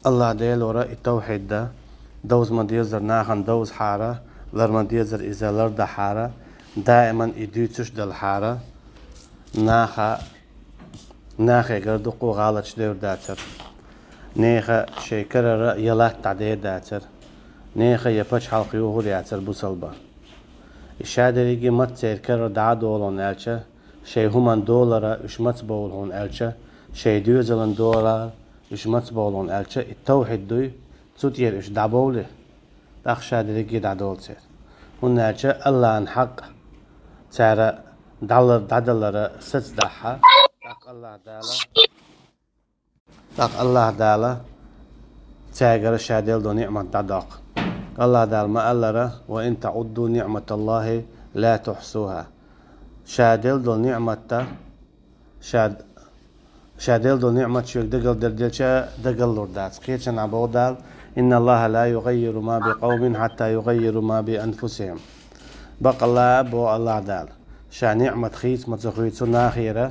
الله ديل ورا التوحيد ده دوز ما ديزر ناخن دوز حارة لر ما ديزر إذا لرد حارة دائما يديتش دل حارة ناخا قردقو غالط شدير داتر نيخا شيكرر يلات تعدير داتر نيخا يبش حلقيوه داتر بوصلبا الشادريجي متسير كرر دعا دولون ألشا شي همان دولار إش متبولون ألشا شي دوزلن دولار إش متبولون ألشا التوحيد دوي تسوتير إش دعبولي داخ شادريجي دعدول سير هن ألشا الله انحق سارة دعدلر ست دحا داق الله دالا تاجر شادل دو نعمة دعداق الله دال ما ألره وإن تعدوا نعمة الله لا تحصوها شادل دو نعمة شادل دو نعمة شو دقل دردلشا دقل لردات قيتشن عبو دال إن الله لا يغير ما بقوم حتى يغيروا ما بأنفسهم بق الله بو الله دال شا نعمة خيت متزخويتو ناخيرة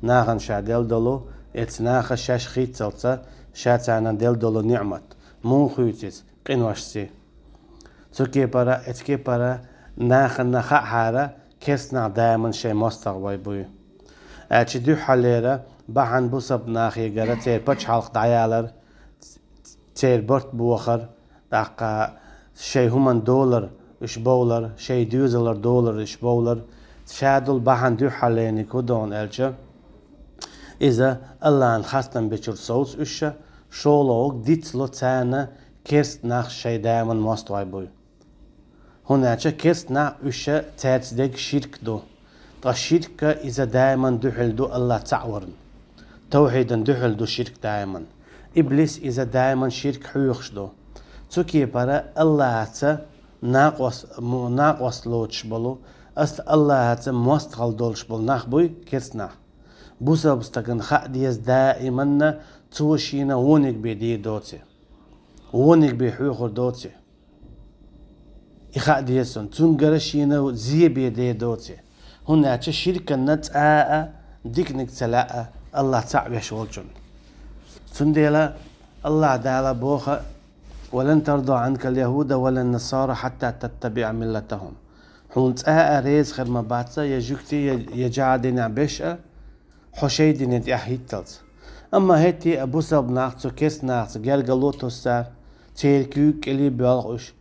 ناخن شادل دولو اتناخ شاش خيت سلطة شاتانا دل دولو نعمة مون خويتس قنوشتي تكي برا اتكي برا ناخن نخا حارة كسنا دائما شي مستقبل بوي اتشي دو حاليرا بحن بوصب ناخي غرا تير بچ حلق دعيالر تير برت بوخر داقا شي همان دولار اش بولر شي دوزلر دولار اش بولر شادل بحن دو حاليني كودون الجا إذا الله انخستن بچر صوت اشا شولوك ديتلو تانا كرست ناخ شي دائما مستوى بوي هناك كرست ناخ اشا تاتدق شرك دو تا شرك إذا دائما دحل دو الله تعورن توحيدا دحل دو شرك دائما إبليس إذا دائما شرك حيوخش دو تكي برا الله تا ناقوس لوتش بلو أست الله تا مستغل دولش بل ناخ بوي كرست ناخ بوسا بستقن خا ديز دائما توشينا ونك بيدي دوتي ونك بيحوخر دوتي إخا ديسون تنقرشينا زي بيدي دوتي هنا شركة نتعاء ديك نكتلاء الله تعبيش والجن تنديلا الله دالا بوخا ولن ترضى عنك اليهود ولا النصارى حتى تتبع ملتهم حون تآ ريز خير مباتسا يجوكتي يجعدين عبشأ حشيدي نت أحيتلت أما هتي أبو سب ناقص كيس ناقص جلجلوتو سار تيركيوك اللي بيالغش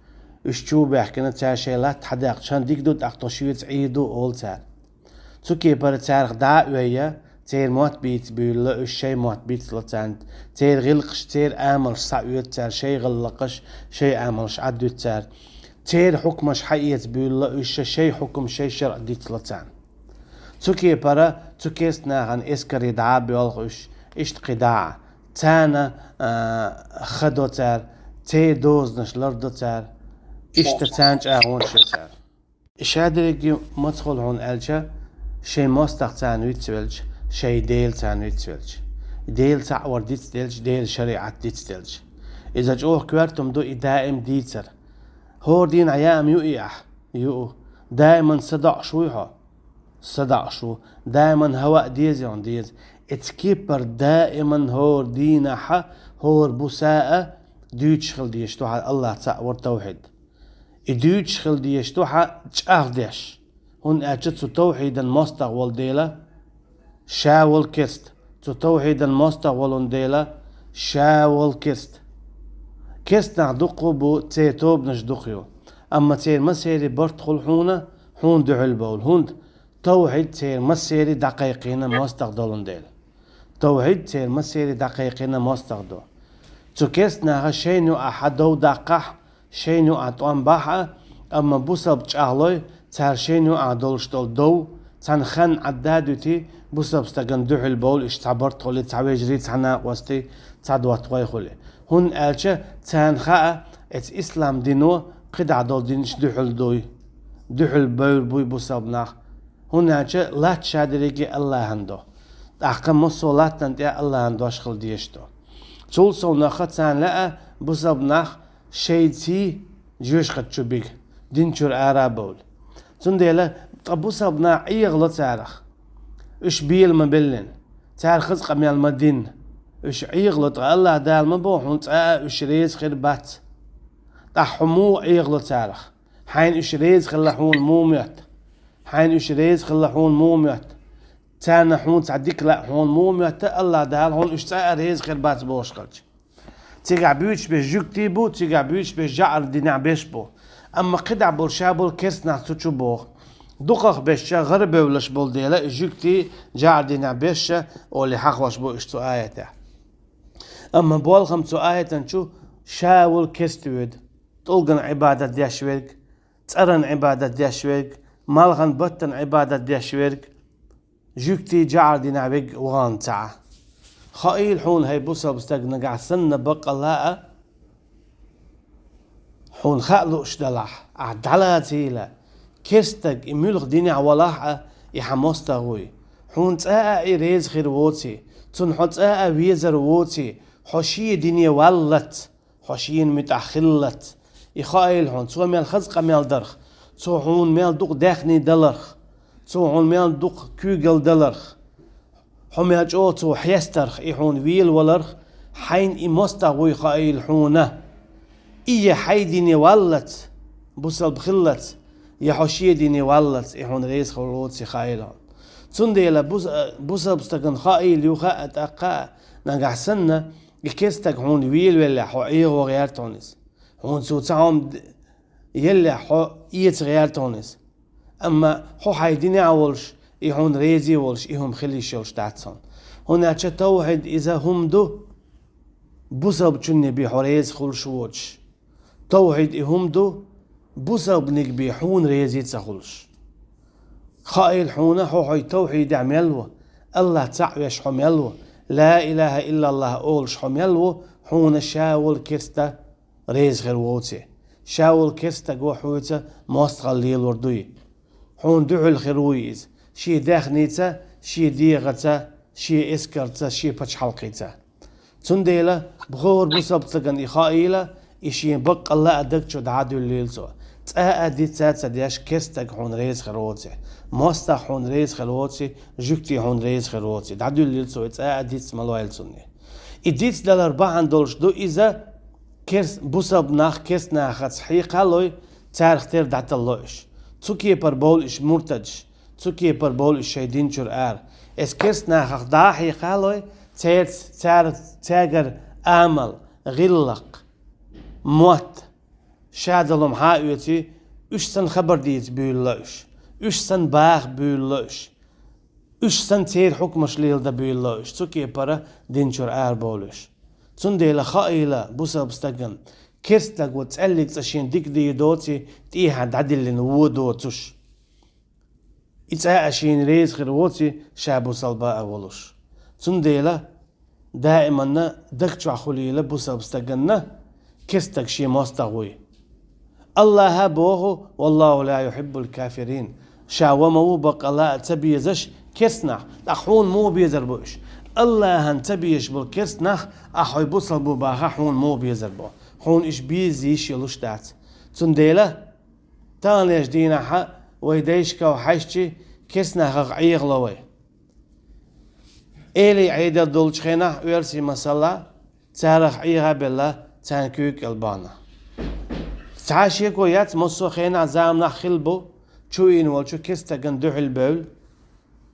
شو بحكنا تاشيلات حداق شان ديك دود أخطشيوت عيدو أول تار تكي بر تارخ داء ويا تير موت بيت بيلا الشي موت بيت لتاند تير غلقش تير آملش سعيوت تار شي غلقش شي آملش عدو تار تير حكمش حقيت بيلا الشي حكم شي شرع ديت لتاند تكي برا تكيس ناغن اسكري دعا بيالغش اشت قداع تانا خدو تار تي دوزنش لردو تار اشت تانج اغون شتار اشادريجي مدخل هون الجا شي مستق تان ويتسولج شي ديل تان ويتسولج ديل تعور ديتسدلج ديل شريعة ديتسدلج اذا جوه كوارتم دو دائم ديتر هور دين عيام يو دائما صدع شويها صدع شو دائما هواء ديزيون ديز اتكيبر دائما هور دينحا هور بوساء ديوتشخل ديشتوحا الله تعور توحيد ديوتشخل ديشتوحا تشاف ديش هون اجتسو توحيدا مستغول ديلا شاول كست توحيدا مستغول ديلا شاول كست نعدقو بو تيتوب نجدقيو اما تير مسيري برتخل حون دعو البول هون توحيد تير مسيري دقيقين مستغدلون ديل توحيد تير مسيري دقيقين مستغدو تكيس ناغا شينو احدو دقح شينو اطوان باحا اما بوسب تشاغلوي تار شينو اعدولشتول دو تنخن عدادوتي بوسب ستغن دعو البول اشتعبرت خولي تعويجري تعناق وستي تعدوات غوي خولي هون الچه تنخاء ات اسلام دينو قد عدول دينش دعو البول بوي بوسب ناخ هناك لا تشادريجي الله عنده أحكام مصولات تنتهي الله عنده أشخل ديشتو تول صونا خطان لا بصب ناخ شيتي جوش خد شبيك دينشور عربول تنديلا بصب نا أي غلط تعرخ إيش بيل مبلن تعرخ خزق من المدين إش عيغلط الله دال مبو حون إش ريز خير بات تحمو عيغلط تارخ حين إش ريز خلحون موميت حين إش ريز خلحون موميت تانا حون تعديك لا حون موميت الله دال حون إش ريز خير بات بوش قلج تيقع بيوش بيش جوك تيبو تيقع بيوش بيش جعر دينع بيش بو أما قدع بول شابول كيس نعتوشو بو دقق بيشا غربة ولش بول ديلا جوكتي جعر دينع بيشا واللي حقوش بو إشتو آياته أما بول خمسو آية شو شاول كيستويد تلقن عبادة دياشويرك تأرن عبادة دياشويرك مالغن بطن عبادة دياشويرك جوكتي جعر دينع بيق وغان تعا خايل حون هاي بوصل بستقنا قاع سنة بق الله حون خالو اشدلح عدلاتي لا كيستق اميلغ دينع ولاحة يحموستغوي حون تاقا ريز خير ووتي تنحو تاقا ويزر ووتي حوشية دينيا ولت حوشية متأخلت يخايل حون تو ميل خزقة ميل درخ تو حون ميل دوق داخني دلرخ تو حون ميل دوق كوغل دلرخ حميج أوتو حيسترخ إحون ويل ولرخ حين إمستغوي خايل حونه إيه حيديني ولت بوصل بخلت يا حوشية ديني ولت إحون ريس خلوتي خايلان تنديلا بوصل بستغن خايل يوخا أتأقا نقع سنة يكستك حون ويل ولا حو إيه وغير تونس حون سوتاهم يلا حو إيه غير تونس أما حو حيديني عولش إيهون ريزي ولش إيهم خلي شولش تاعتهم هنا توحد إذا هم دو بوصب جني بحريز خلش ووش توحد إيهم دو بوصب نك بيحون ريزي تخلش خائل حونه حوحي توحيد عملوه الله تعيش حملوه لا إله إلا الله أولش حملوه حون شاول كرستا ريز غير ووتي شاول كرستا قوحوته ماستغل ليل وردوي حون دعو الخرويز شي داخنيتا شي ديغتا شي اسكرتا شي باتش حلقيتا تنديلا بغور بصبتغن إخائيلا إشي بق الله أدكتشو دعادو الليلتو تاقا دي تاتا دياش كستك حون ريز خروتي موستا حون ريز خروتي جوكتي حون ريز خروتي دعادو الليلتو تاقا دي تسمالوالتوني إديت دالاربعان دولش دو إذا كرس بصب ناخ كرس ناخت صحيق هالوي تارخ تير دعت اللوش توكي بربول إش مرتج توكي بربول الشيدين جرآر اسكرس ناخخ ضاحي قالوي تاجر آمل غلق موت شادلهم حاويتي اش سن خبر ديت بيولوش اش سن باغ بيولوش اش سن تير حكمش ليل دا بيولوش توكي برا دين جرآر بولوش تنديلا خائلة بوسا بستقن كرستك وتسألك تشين ديك دي دوتي تيها دعدل نوو دوتوش إتساءشين ريز خيروتي شابو صلباء أولوش تنديلا دائما دكتو عخوليلا بوسا بستقنا كستك شي مستغوي الله بوغو والله لا يحب الكافرين شاومو بق الله تبيزش كسنح أخون مو بيزربوش الله هن تبيش بالكسنح أحوي بوصل بوباها حون مو بيزربو حون إش بيزيش يلوش دات تنديلا تانيش دينا حق ويديشكا وحيشتي كسنا غغ عيغلوي إلي عيدا دولش خينا ويرسي مسلا تارخ عيغا بالله تانكوك البانا تعاشيكو يات مصو خينا زامنا خلبو چوين والچو كستا گن دوحل بول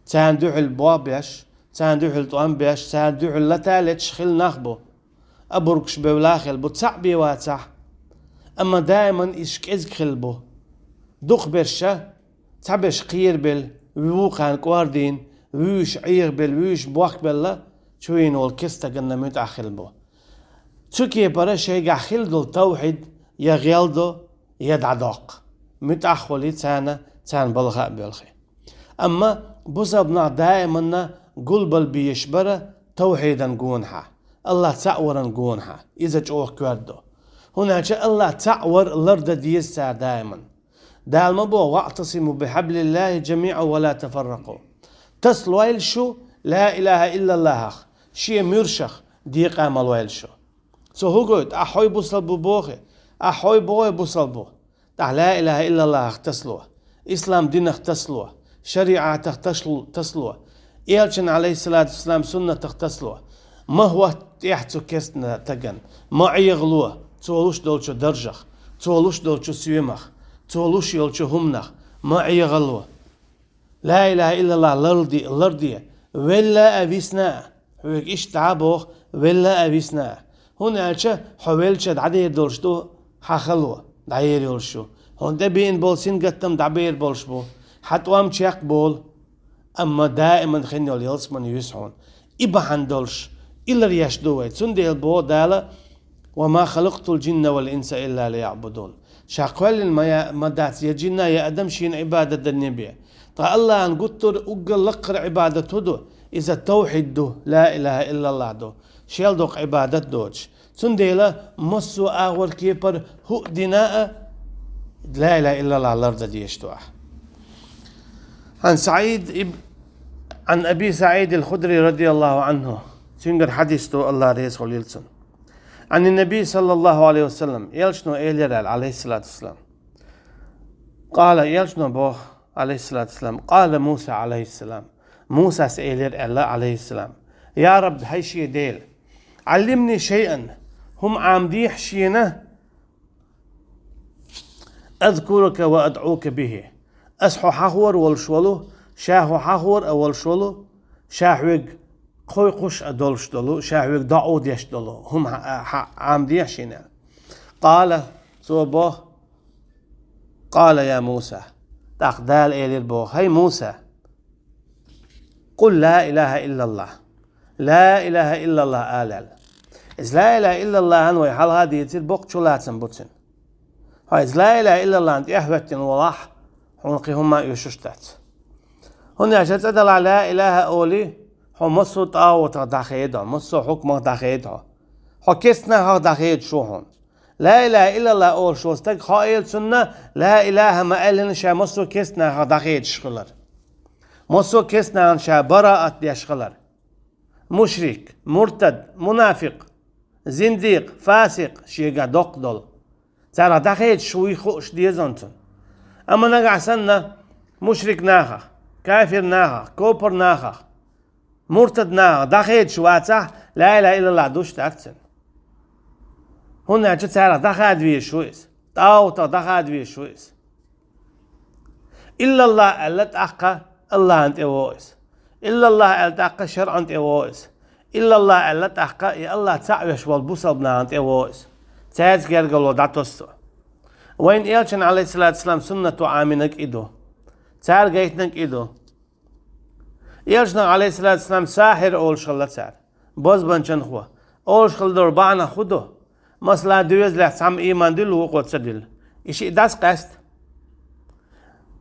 تان دوحل بوابيش تان دوحل طوان بيش تان دوحل لتالتش خل نخبو أبركش بولاخل بو تعبي واتح أما دائما إشك إزك خلبو دوخ برشا تعبش قير بل ووقان قواردين ويش عير بل ويش بواق بلا چوين والكستا قلنا متأخل بو تشوكي برا شيء خل دول توحيد يا غيالدو يا دعداق متأخولي تان بلغاء بلخي أما بصبنا دائما قلبل بيشبرا توحيدا قونها الله تعورا قونها إذا جوه كواردو هناك الله تعور الأرض ديسا دائما دائما بو واعتصموا بحبل الله جميعا ولا تفرقوا تصلوا الشو لا إله إلا الله شيء مرشخ ديق عمل ويلشو سو هو قلت أحوي بوصل بوخي أحوي بوي بوصل بو لا إله إلا الله تصلوا إسلام دين تصلوا شريعة تصلوا إيلشن عليه الصلاة والسلام سنة تصلوا ما هو تحتو كستنا تجن ما يغلوه تولوش دولشو درجخ تولوش دولشو سيمخ تولوش يولشو همنخ ما يغلوه لا إله إلا الله لردي ولا أبيسنا هيك إيش تعبوه ولا أبيسنا هون ألشة حوالش دعير دولشتو حخلوه دعير يولشو هون ده بين بولسين قتم دعير بولش بو حتوام تشيق بول أما دائما خنيول يلس من يسحون إبحان دولش إلا رياش دوي تنديل بو دالا وما خلقت الجن والإنس إلا ليعبدون شاقوال المدات يا جنة يا أدم شين عبادة النبي طا الله أن قطر أقل لقر عبادة دو إذا توحيد دو لا إله إلا الله دو شيل دوق عبادة دوج تنديل مصو آغور كيبر هو دناء لا إله إلا الله الأرض دي يشتوح عن أبي سعيد الخدري رضي الله عنه تنقر حديثه الله ريس خليلسون عن النبي صلى الله عليه وسلم يلشنو إيليرال عليه الصلاة والسلام قال يلشنو بوخ عليه الصلاة والسلام قال موسى عليه السلام موسى سئيلير الله عليه السلام يا رب هاي شي ديل علمني شيئا هم عامديح شينا أذكرك وأدعوك به أسحو حخور والشولو شاهو حخور أول شولو شاهوك خوي قش أدولش دولو شاهوك دعود يش دولو هم عامديح شينا قال صوبه قال يا موسى تقدال إلى البو هاي موسى قل لا إله إلا الله لا إله إلا الله آلال إذ لا إله إلا الله أنوي حال هذه يتير بوق شلاتن بوتن هاي إذ لا إله إلا الله أنت أحبتن ولاح حنقي هما يششتات هنا أشهد أدل على لا إله أولي هو مصو طاوة داخيدها مصو حكمه داخيدها هو كسنا ها داخيد شو هون لا إله إلا الله أول شو استك خائل سنة لا إله ما قالن شا مصو كسنا ها داخيد شغلر مصو كسنا شا براءة يشغلر مشرك مرتد منافق زنديق فاسق شيء دق دول ترى داخيد شوي خوش ديزنتون أما نقع سنة مشرك ناخا كافر ناخا كوبر ناخا مرتد ناخا داخيد شواتح لا إله إلا الله دوش تأكسن هنا ترى داخاد فيه شويس طاوطة داخاد فيه شويس إلا الله ألت أقا الله أنت إيوائس إلا الله ألت أقا شرع أنت إيوائس إلا الله ألت أقا يا الله تعيش والبوصل بنا أنت إيوائس تاج كيرجلو داتوستو وين إيلشن عليه الصلاة والسلام سنة عامنك إدو تار جيتنك إدو إيلشن عليه الصلاة والسلام ساحر أول شغلة تار باز بنشن خوا أول شغل دور بعنا خدو مثلا دوز لحسام إيمان دل وقوت سدل إشي داس قست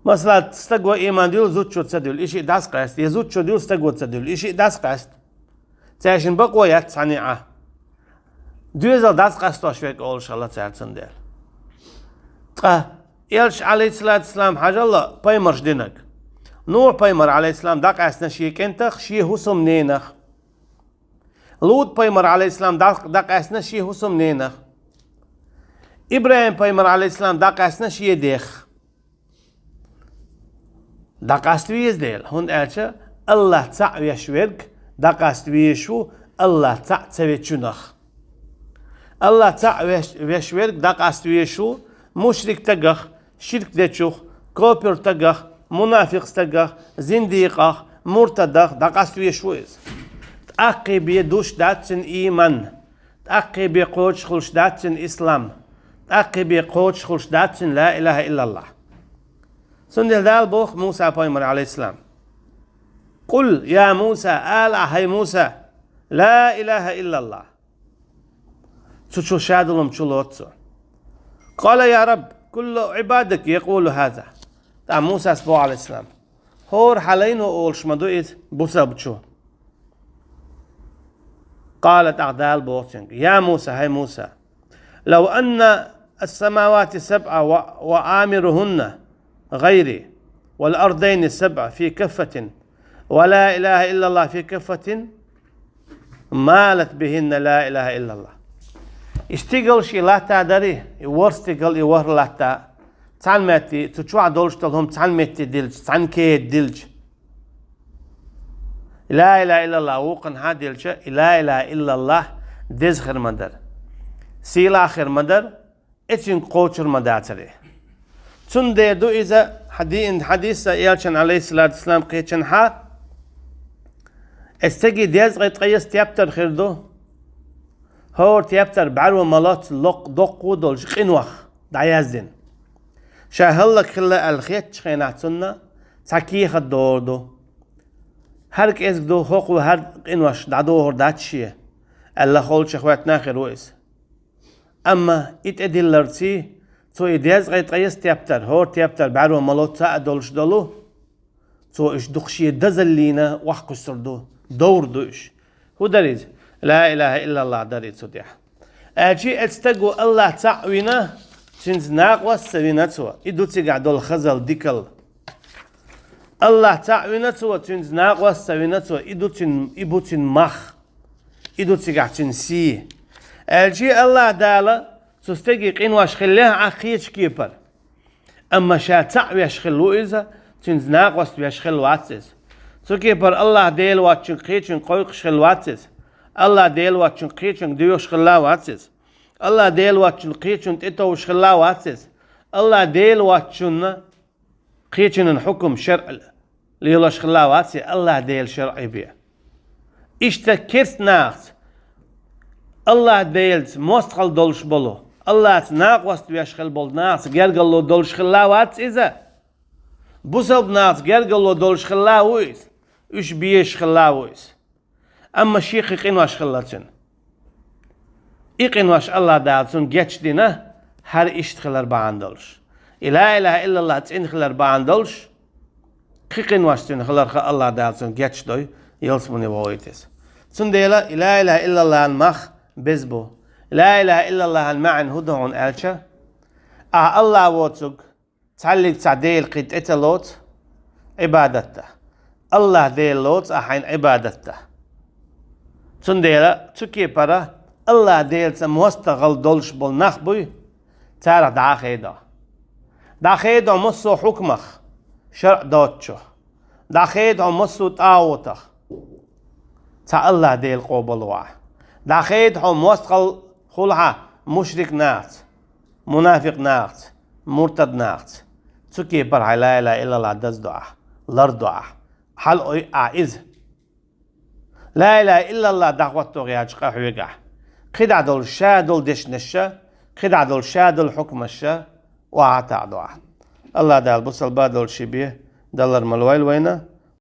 مثلا تستقوى إيمان دل زود شو تسدل إشي داس قست يزود شو دل استقوى تسدل إشي داس قست تاشن بقوى يتصنيعه دوز داس قست وشويك أول شغلة تار سندل إلش عليه الصلاة والسلام حاجة الله بايمرش دينك نوح بايمر عليه السلام داق أسنا شي كنتخ شي هسم نينخ لوط بايمر عليه السلام داق أسنا شي هسم نينخ إبراهيم بايمر عليه السلام داق أسنا شي ديخ داق أستويز ديل هون ألشا الله تع يشورك داق أستويشو الله تع تسويتشونخ الله تع يشورك داق أستويشو مشرك تجخ شرك دتشوخ كوبر تجخ منافق تجخ زنديق مرتدخ دقاستو يشويز تأقي بيدوش داتن إيمان تأقي بيقوش خلش داتن إسلام تأقي بيقوش خلش داتن لا إله إلا الله سندل دال بوخ موسى بايمر عليه السلام قل يا موسى هاي موسى لا إله إلا الله تشو شادلهم تشلوتسو قال يا رب كل عبادك يقول هذا تاع موسى سبوع عليه السلام هور حالين وقول شمدوئت بوسابتشو قالت أعدال بوتشنك يا موسى هاي موسى لو أن السماوات السبع وآمرهن غيري والأرضين السبع في كفة ولا إله إلا الله في كفة مالت بهن لا إله إلا الله اشتغل شي لا تادري يورستغل يور لا تا تعلمتي تشوع دولش تلهم تعلمتي دلج تعنكي دلج لا إله إلا الله وقن هاديلش لا إله إلا الله دز خير مدر سيلا خير مدر اتشن قوچر مداتري تون دو إذا حديث يالشن عليه الصلاة والسلام قيتشن ها استجي ديز غيت قيس تيابتر خير دو هور تيابتر بعرو مالات لق دقو دولش قنوخ دعيازدين شاهلك خلا الخيت شخينات سنة ساكيخ الدور دو هرك ازك دو خوق و هر قنوش دعدو هور داتشيه الله خول شخوات ناخر ويس اما ات ادلرتي تو يديز غيت قيس تيابتر هور تيابتر بعرو مالات سا دولش دولو تو اش دقشي دزلينا وحق السردو دور دوش هو داريز لا إله إلا الله داريز سوديح أجي استجو الله تعوينا تنز ناقوة سوينا توا إدو تقعدو الخزل ديكل الله تعوينا توا تنز ناقوة سوينا توا إدو تن مخ إدو تقعد تنسي أجي الله دالا تستجي قنواش خليها عخيش كيبر أما شا تعويش خلو إذا تنز ناقوة سويش خلو عتسيس سو كيبر الله ديل واتشن قيتشن قويق خلو عتسيس الله ديل واتشن قيتشن ديوش خلا واتسيس الله ديل واتشن قيتشن تتوش خلا واتسيس الله ديل واتشن قيتشن الحكم شرع ليلوش خلا واتسيس الله ديل شرعي بيه اشتا كيرس ناقص الله ديلت مستقل دولش بولو الله تناقوست بيش خل بول ناقص جرجلو دولش خلا واتسيس بوسب ناقص جرجلو دولش خلا ويس اش بيش خلا ويس اما شيخ قنواش خلاتن قنواش الله دالتون جيتش دينا هر اشت خلر باندلش لا اله الا الله تين خلر باندلش قنواش تين خلر الله دالتون جيتش دوي يلسمني وويتس تون ديلا لا اله الا الله المخ بزبو لا اله الا الله المعن هدعون الشا الله ووتسوك تعلق تعديل قد اتلوت عبادته الله ديل لوت احين عبادته تنديلا تكي برا الله ديل مستغل دولش بول نخبوي تارا داخيدا مصو حكمخ شرع دوتشو داخيدا مصو تاوتخ تا الله ديل قوبل واه داخيدا مستغل خلها مشرك نات منافق نات مرتد نات تكي برا لا اله الا الله دز دعاء لر دعاء حل اعز لا إله إلا الله دعوته غياج قحويقع خدع دول شادل دشنشة خدع دول شادل حكم الشا وعطا دعاء الله دال بصل بادل شبيه دلر ملويل وينه